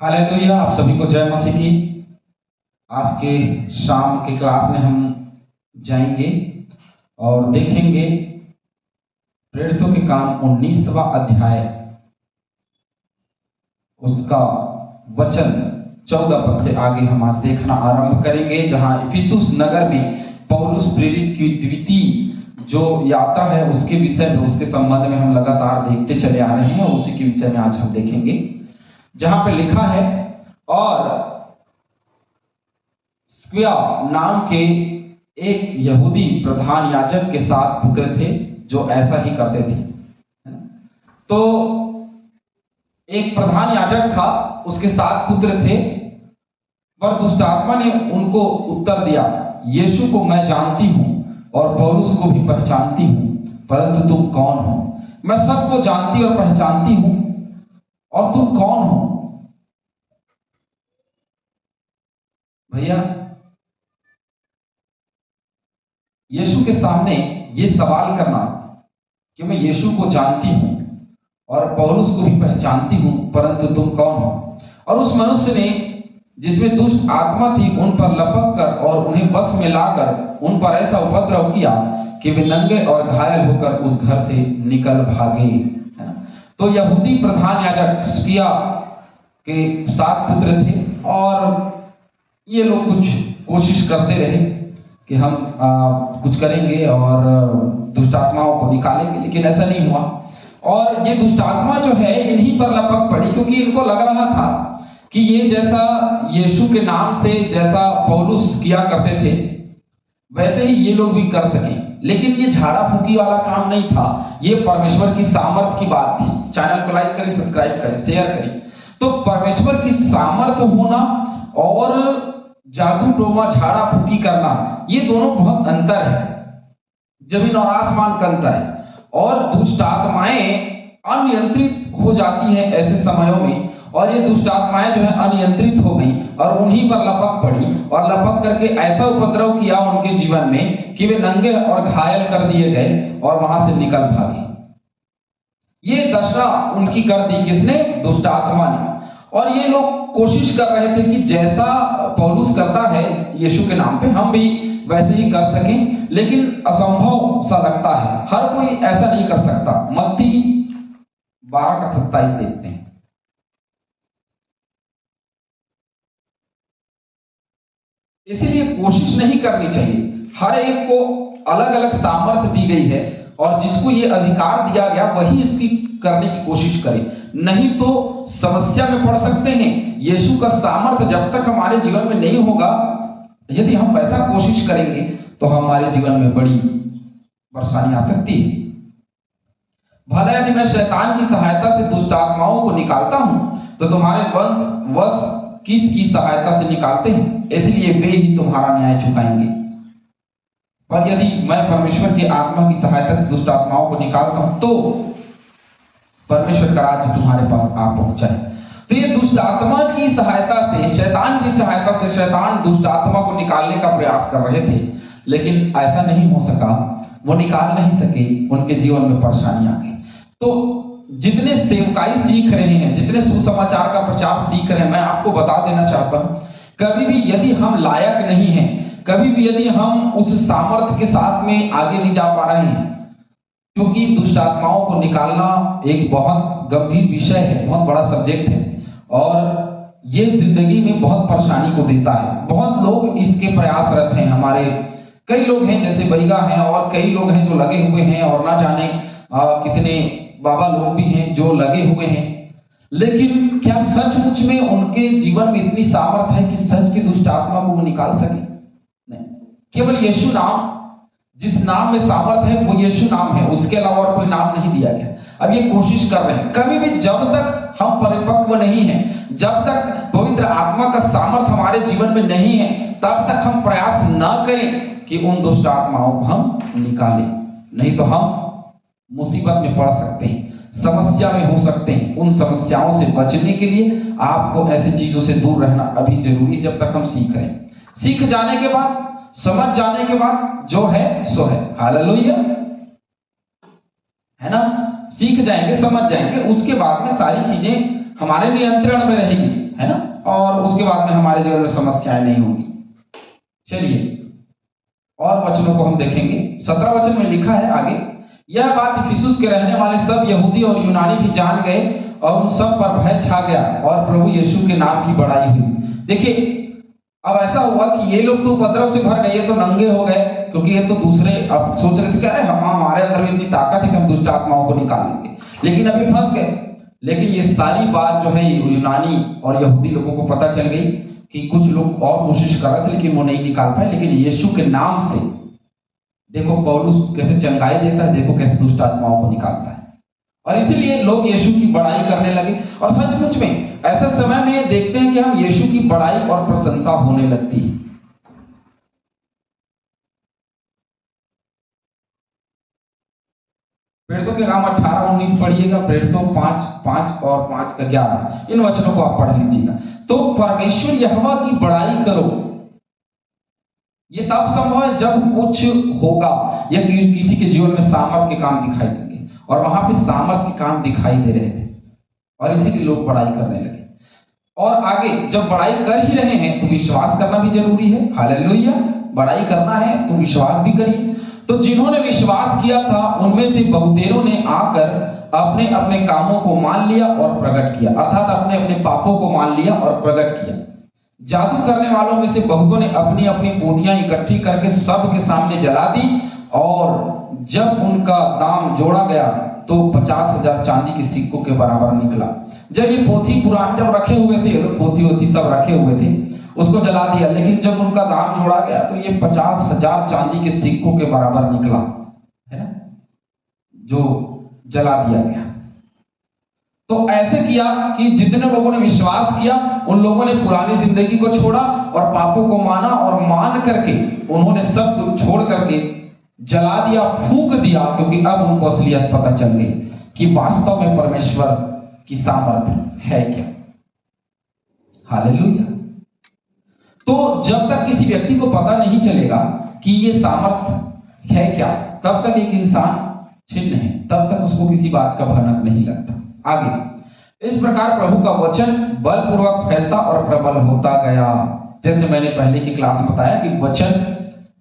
Hallelujah. आप सभी को जय मसीह की। आज के शाम के क्लास में हम जाएंगे और देखेंगे प्रेरितों के काम 19वां अध्याय, उसका वचन 14 पद से आगे हम आज देखना आरंभ करेंगे, जहां इफिसुस नगर में पौलुस प्रेरित की द्वितीय जो यात्रा है उसके विषय में, उसके संबंध में हम लगातार देखते चले आ रहे हैं और उसी के विषय में आज हम देखेंगे, जहां पे लिखा है, और स्क्विया नाम के एक यहूदी प्रधान याजक के 7 पुत्र थे जो ऐसा ही करते थे। तो एक प्रधान याजक था, उसके 7 पुत्र थे, पर दुष्ट आत्मा ने उनको उत्तर दिया, यीशु को मैं जानती हूं और पौलुस को भी पहचानती हूं, परंतु तुम कौन हो? मैं सबको जानती और पहचानती हूं, और तुम कौन हो? भैया, यीशु के सामने ये सवाल करना कि मैं यीशु को जानती हूं और पौलुस को भी पहचानती हूं, परंतु तुम कौन हो? और उस मनुष्य ने, जिसमें दुष्ट आत्मा थी, उन पर लपक कर और उन्हें बस में लाकर उन पर ऐसा उपद्रव किया कि वे नंगे और घायल होकर उस घर से निकल भागे। तो यहूदी प्रधान याजक स्क्विया के 7 पुत्र थे, और ये लोग कुछ कोशिश करते रहे कि हम कुछ करेंगे और दुष्ट आत्माओं को निकालेंगे, लेकिन ऐसा नहीं हुआ। और ये दुष्ट आत्मा जो है इन्हीं पर लपक पड़ी, क्योंकि इनको लग रहा था कि ये जैसा यीशु के नाम से जैसा पौलुस किया करते थे वैसे ही ये लोग भी कर सकें। लेकिन ये झाड़ा फूंकी वाला काम नहीं था, ये परमेश्वर की सामर्थ की बात थी। चैनल को लाइक करें, सब्सक्राइब करें, शेयर करें। तो परमेश्वर की सामर्थ होना और जादू टोमा झाड़ा फूंकी करना, ये दोनों बहुत अंतर है, जमीन और आसमान का अंतर है। और दुष्ट आत्माएं अनियंत्रित हो जाती हैं ऐसे समयों में, और ये दुष्ट आत्माएं जो है अनियंत्रित हो गई और उन्हीं पर लपक पड़ी, और लपक करके ऐसा उपद्रव किया उनके जीवन में कि वे नंगे और घायल कर दिए गए और वहां से निकल भागे। ये दशा उनकी कर दी किसने? दुष्ट आत्मा ने। और ये लोग कोशिश कर रहे थे कि जैसा पौलुस करता है यीशु के नाम पे, हम भी वैसे ही कर सकें, लेकिन असंभव सा लगता है, हर कोई ऐसा नहीं कर सकता। मत्ती 12:27 देखते हैं। इसीलिए कोशिश नहीं करनी चाहिए। हर एक को अलग अलग सामर्थ्य दी गई है, और जिसको ये अधिकार दिया गया वही इसकी करने की कोशिश करे, नहीं तो समस्या में पड़ सकते हैं। यीशु का सामर्थ्य जब तक हमारे जीवन में नहीं होगा, यदि हम वैसा कोशिश करेंगे तो हमारे जीवन में बड़ी परेशानी आ सकती है। भला यदि मैं शैतान की सहायता से दुष्ट आत्माओं को निकालता हूं, तो तुम्हारे वश किसकी सहायता से निकालते हैं? इसलिए वे ही तुम्हारा न्याय चुकाएंगे। पर यदि मैं परमेश्वर की आत्मा की सहायता से दुष्ट आत्माओं को निकालता हूं, तो परमेश्वर का राज्य तुम्हारे पास आ पहुंचा है। तो ये दुष्ट आत्मा की सहायता से, शैतान की सहायता से, शैतान दुष्ट आत्मा को निकालने का प्रयास कर रहे थे, लेकिन ऐसा नहीं हो सका, वो निकाल नहीं सके, उनके जीवन में परेशानी आ गई। तो जितने सेवकाई सीख रहे हैं, जितने सुसमाचार का प्रचार सीख रहे हैं, मैं आपको बता देना चाहता हूं, कभी भी यदि हम लायक नहीं हैं, कभी भी यदि हम उस सामर्थ्य के साथ में आगे नहीं जा पा रहे हैं, क्योंकि दुष्ट आत्माओं को निकालना एक बहुत गंभीर विषय है, बहुत बड़ा सब्जेक्ट है, और ये जिंदगी में बहुत परेशानी को देता है। बहुत लोग इसके प्रयासरत हैं। हमारे कई लोग हैं, जैसे बैगा हैं, और कई लोग हैं जो लगे हुए हैं, और ना जाने कितने बाबा लोग भी हैं जो लगे हुए हैं। लेकिन क्या सचमुच में उनके जीवन में इतनी सामर्थ है कि सच की दुष्ट आत्मा को वो निकाल सके? नहीं। केवल यीशु नाम, जिस नाम में सामर्थ है वो यीशु नाम है, उसके अलावा और कोई नाम नहीं दिया गया। अब ये कोशिश कर रहे हैं, कभी भी जब तक हम परिपक्व नहीं हैं, जब तक पवित्र आत्मा का सामर्थ हमारे जीवन में नहीं है, तब तक हम प्रयास न करें कि उन दुष्ट आत्माओं को हम निकालें, नहीं तो हम मुसीबत में पड़ सकते हैं, समस्या में हो सकते हैं। उन समस्याओं से बचने के लिए आपको ऐसी चीजों से दूर रहना अभी जरूरी, जब तक हम सीख रहे हैं। सीख जाने के बाद, समझ जाने के बाद जो है सो है। हालेलुया, है ना? सीख जाएंगे, समझ जाएंगे, उसके बाद में सारी चीजें हमारे नियंत्रण में रहेगी, है ना, और उसके बाद में हमारे जीवन में समस्याएं नहीं होंगी। चलिए और वचनों को हम देखेंगे। 17 वचन में लिखा है आगे, यह बात इफिसुस के रहने वाले सब यहूदी और यूनानी भी जान गए और उन सब पर भय छा गया और प्रभु यीशु के नाम की बड़ाई हुई। देखिए अब ऐसा हुआ कि ये लोग तो उपद्रव से भर गए, ये तो नंगे हो गए, क्योंकि ये तो दूसरे अब सोच रहे थे कि अरे हमारे अंदर में इतनी ताकत है कि हम दुष्ट आत्माओं को निकाल लेंगे, लेकिन अभी फंस गए। लेकिन ये सारी बात जो है यूनानी और यहूदी लोगों को पता चल गई कि कुछ लोग और कोशिश कर रहे थे लेकिन वो नहीं निकाल पाए, लेकिन यीशु के नाम से देखो पौलुस कैसे चंगाई देता है, देखो कैसे दुष्ट आत्माओं को निकालता है। और इसीलिए लोग यीशु की बड़ाई करने लगे। और सचमुच में ऐसे समय में देखते हैं कि हम यीशु की बड़ाई और प्रशंसा होने लगती है। प्रेरितों के काम 18-19 पढ़िएगा, प्रेरितों 5 और 5 का 11, इन वचनों को आप पढ़ लीजिएगा। तो परमेश्वर यहोवा की बड़ाई करो, ये तब संभव है जब कुछ होगा या किसी के जीवन में सामर्थ के काम दिखाई देंगे, और वहां पे सामर्थ के काम दिखाई दे रहे थे और इसीलिए लोग बड़ाई करने लगे। और आगे जब बड़ाई कर ही रहे हैं तो विश्वास करना भी जरूरी है। हालेलुया, बड़ाई करना है तो विश्वास भी करिए। तो जिन्होंने विश्वास किया था उनमें से बहुतेरों ने आकर अपने अपने कामों को मान लिया और प्रकट किया, अर्थात अपने अपने पापों को मान लिया और प्रकट किया। जादू करने वालों में से बहुतों ने अपनी अपनी पोथियां इकट्ठी करके सबके सामने जला दी, और जब उनका दाम जोड़ा गया तो 50,000 चांदी के सिक्कों के बराबर निकला। जब ये पोथी पुराने जब रखे हुए थे, पोथी सब रखे हुए थे, उसको जला दिया, लेकिन जब उनका दाम जोड़ा गया तो ये 50,000 चांदी के सिक्कों के बराबर निकला, है ना, जो जला दिया गया। तो ऐसे किया कि जितने लोगों ने विश्वास किया उन लोगों ने पुरानी जिंदगी को छोड़ा और पापों को माना, और मान करके उन्होंने सब कुछ छोड़ करके जला दिया, फूंक दिया, क्योंकि अब उनको असलियत पता चल गई कि वास्तव में परमेश्वर की सामर्थ्य है क्या। हालेलुया। तो जब तक किसी व्यक्ति को पता नहीं चलेगा कि ये सामर्थ्य है क्या, तब तक एक इंसान छिन्न है, तब तक उसको किसी बात का भनक नहीं लगता। आगे इस प्रकार प्रभु का वचन बलपूर्वक फैलता और प्रबल होता गया। जैसे मैंने पहले की क्लास में बताया कि वचन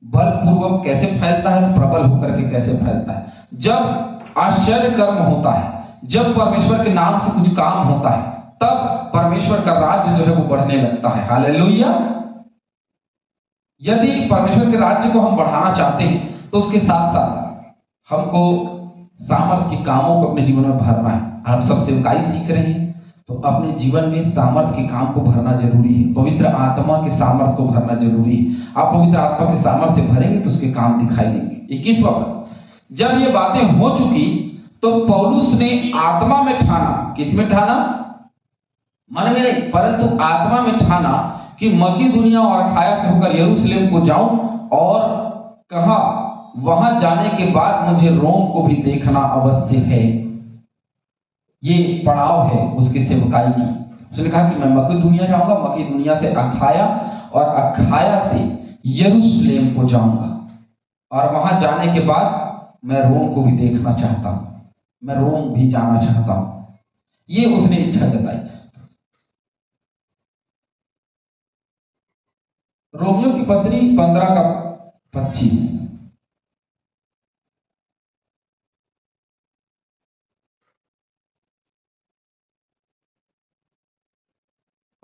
बलपूर्वक कैसे फैलता है, प्रबल होकर के कैसे फैलता है। जब आश्चर्य कर्म होता है, जब परमेश्वर के नाम से कुछ काम होता है, तब परमेश्वर का राज्य जो है वो बढ़ने लगता है। हालेलुया। यदि परमेश्वर के राज्य को हम बढ़ाना चाहते हैं तो उसके साथ साथ हमको सामर्थ्य के कामों को अपने जीवन में भरना है। आप सब सेवकाई सीख रहे हैं तो अपने जीवन में सामर्थ्य के काम को भरना जरूरी है, पवित्र आत्मा के सामर्थ्य को भरना जरूरी है। आप पवित्र आत्मा के सामर्थ्य से भरेंगे तो उसके काम दिखाई देंगे। 21वां पद, जब ये बातें हो चुकी तो पौलुस ने आत्मा में ठाना, किस में ठाना, मन में नहीं, परंतु आत्मा में ठाना कि मकीदुनिया और अखाया से होकर यरूशलेम को जाऊं, और कहा वहां जाने के बाद मुझे रोम को भी देखना अवश्य है। ये पड़ाव है उसकी सेवकाई की। उसने कहा कि मैं मकीदुनिया जाऊंगा, मकीदुनिया से अखाया और अखाया से यरूशलेम को जाऊंगा, और वहां जाने के बाद मैं रोम को भी देखना चाहता हूं, मैं रोम भी जाना चाहता हूं। ये उसने इच्छा जताई। रोमियो की पत्री 15 का 25,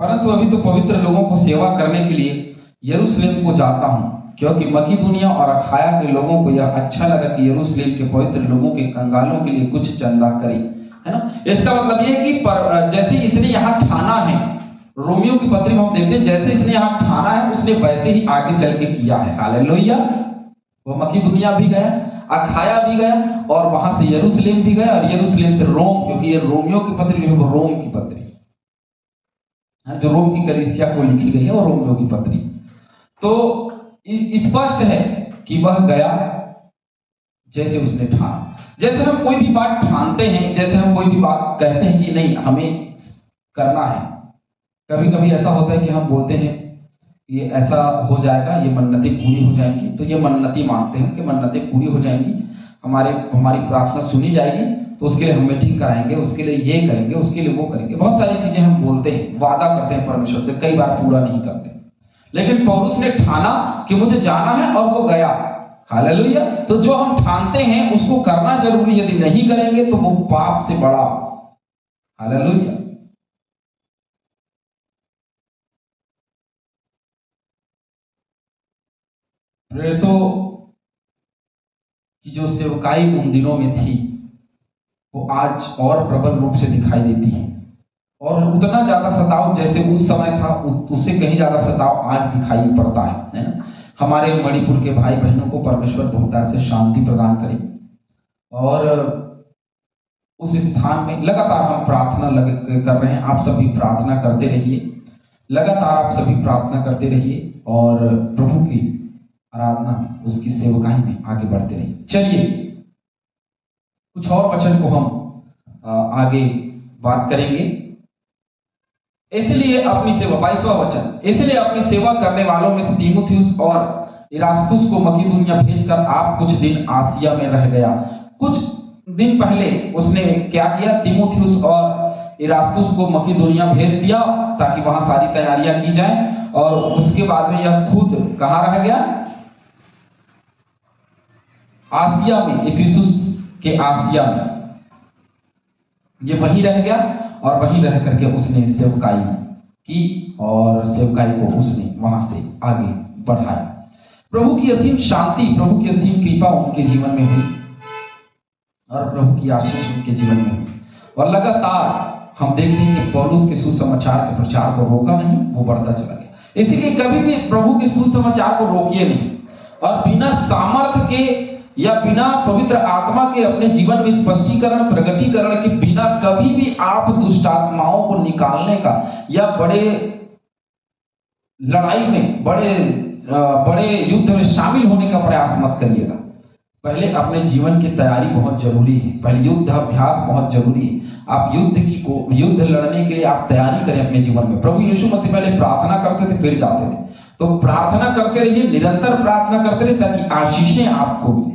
परंतु अभी तो पवित्र लोगों को सेवा करने के लिए यरूशलेम को जाता हूं, क्योंकि मकीदुनिया और अखाया के लोगों को यह अच्छा लगा कि यरूशलेम के पवित्र लोगों के कंगालों के लिए कुछ चंदा करे, है ना। इसका मतलब यह है कि जैसे इसने यहाँ ठाना है, रोमियो की पत्री में हम देखते हैं जैसे इसने यहाँ ठाना है उसने वैसे ही आगे चल के किया है। हालेलुया। वो मकीदुनिया भी गया, अखाया भी गया, और वहां से यरूशलेम भी गया, और यरूशलेम से रोम, क्योंकि ये रोमियो की पत्री जो है वो रोम की पत्री है, जो रोम की कलीसिया को लिखी गई है, और रोमियो की पत्री। तो स्पष्ट है कि वह गया जैसे उसने ठाना। जैसे हम कोई भी बात ठानते हैं, जैसे हम कोई भी बात कहते हैं कि नहीं हमें करना है, कभी कभी ऐसा होता है कि हम बोलते हैं ये ऐसा हो जाएगा, ये मन्नतें पूरी हो जाएंगी, तो ये मन्नती मांगते हैं कि मन्नतें पूरी हो जाएंगी, हमारी प्रार्थना सुनी जाएगी, तो उसके लिए हम मीटिंग कराएंगे, उसके लिए ये करेंगे, उसके लिए वो करेंगे। बहुत सारी चीजें हम बोलते हैं, वादा करते हैं परमेश्वर से, कई बार पूरा नहीं करते। लेकिन पौलुस ने ठाना कि मुझे जाना है और वो गया। हालेलुया। तो जो हम ठानते हैं उसको करना जरूरी, यदि नहीं करेंगे तो वो पाप से बड़ा। हालेलुया। प्रेरितों की जो सेवकाई उन दिनों में थी वो आज और प्रबल रूप से दिखाई देती है, और उतना ज्यादा सताव जैसे उस समय था उससे कहीं ज्यादा सताव आज दिखाई पड़ता है ना। हमारे मणिपुर के भाई बहनों को परमेश्वर बहुतायत से शांति प्रदान करे, और उस स्थान में लगातार हम प्रार्थना कर रहे हैं। आप सभी प्रार्थना करते रहिए, लगातार आप सभी प्रार्थना करते रहिए, और प्रभु की आराधना में, उसकी सेवकाई में आगे बढ़ते रहिए। चलिए कुछ और वचन को हम आगे बात करेंगे। इसलिए अपनी सेवा, 22वां वचन, इसलिए अपनी सेवा करने वालों में से तीमुथियुस और इरास्तुस को मकीदुनिया भेजकर आप कुछ दिन आसिया में रह गया। कुछ दिन पहले उसने क्या किया, तीमुथियुस और इरास्तुस को मकीदुनिया भेज दिया ताकि वहां सारी तैयारियां की जाएं, और उसके बाद में यह खुद कहां रह गया, आसिया में, इफिसुस के आसिया में ये वहीं रह गया, और वहीं रह करके उसने सेवकाई की, और सेवकाई को उसने वहां से आगे बढ़ाया। प्रभु की असीम शांति, प्रभु की असीम कृपा उनके जीवन में हुई, और प्रभु की आशीष उनके जीवन में हुई। और लगातार हम देखते हैं कि पौलुस के सुसमाचार के प्रचार को रोका नहीं, वो बढ़ता चला गया। इसीलिए कभी भी प्रभु के सुसमाचार को रोकिए नहीं, और बिना सामर्थ्य के या बिना पवित्र आत्मा के अपने जीवन में स्पष्टीकरण, प्रगटीकरण के बिना कभी भी आप दुष्ट आत्माओं को निकालने का या बड़े लड़ाई में, बड़े युद्ध में शामिल होने का प्रयास मत करिएगा। पहले अपने जीवन की तैयारी बहुत जरूरी है, पहले युद्ध अभ्यास बहुत जरूरी है। आप युद्ध लड़ने के लिए आप तैयारी करें अपने जीवन में। प्रभु यीशु मसीह पहले प्रार्थना करते थे, फिर जाते थे। तो प्रार्थना करते रहिए, निरंतर प्रार्थना करते रहिए, ताकि आशीषें आपको मिले,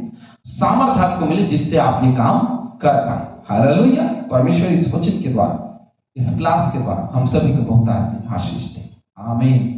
सामर्थ्य आपको मिले, जिससे आप ये काम कर पाए। हालेलुया। परमेश्वर इस वचन के द्वारा, इस क्लास के द्वारा हम सभी को बहुत आशीष दे। आमीन।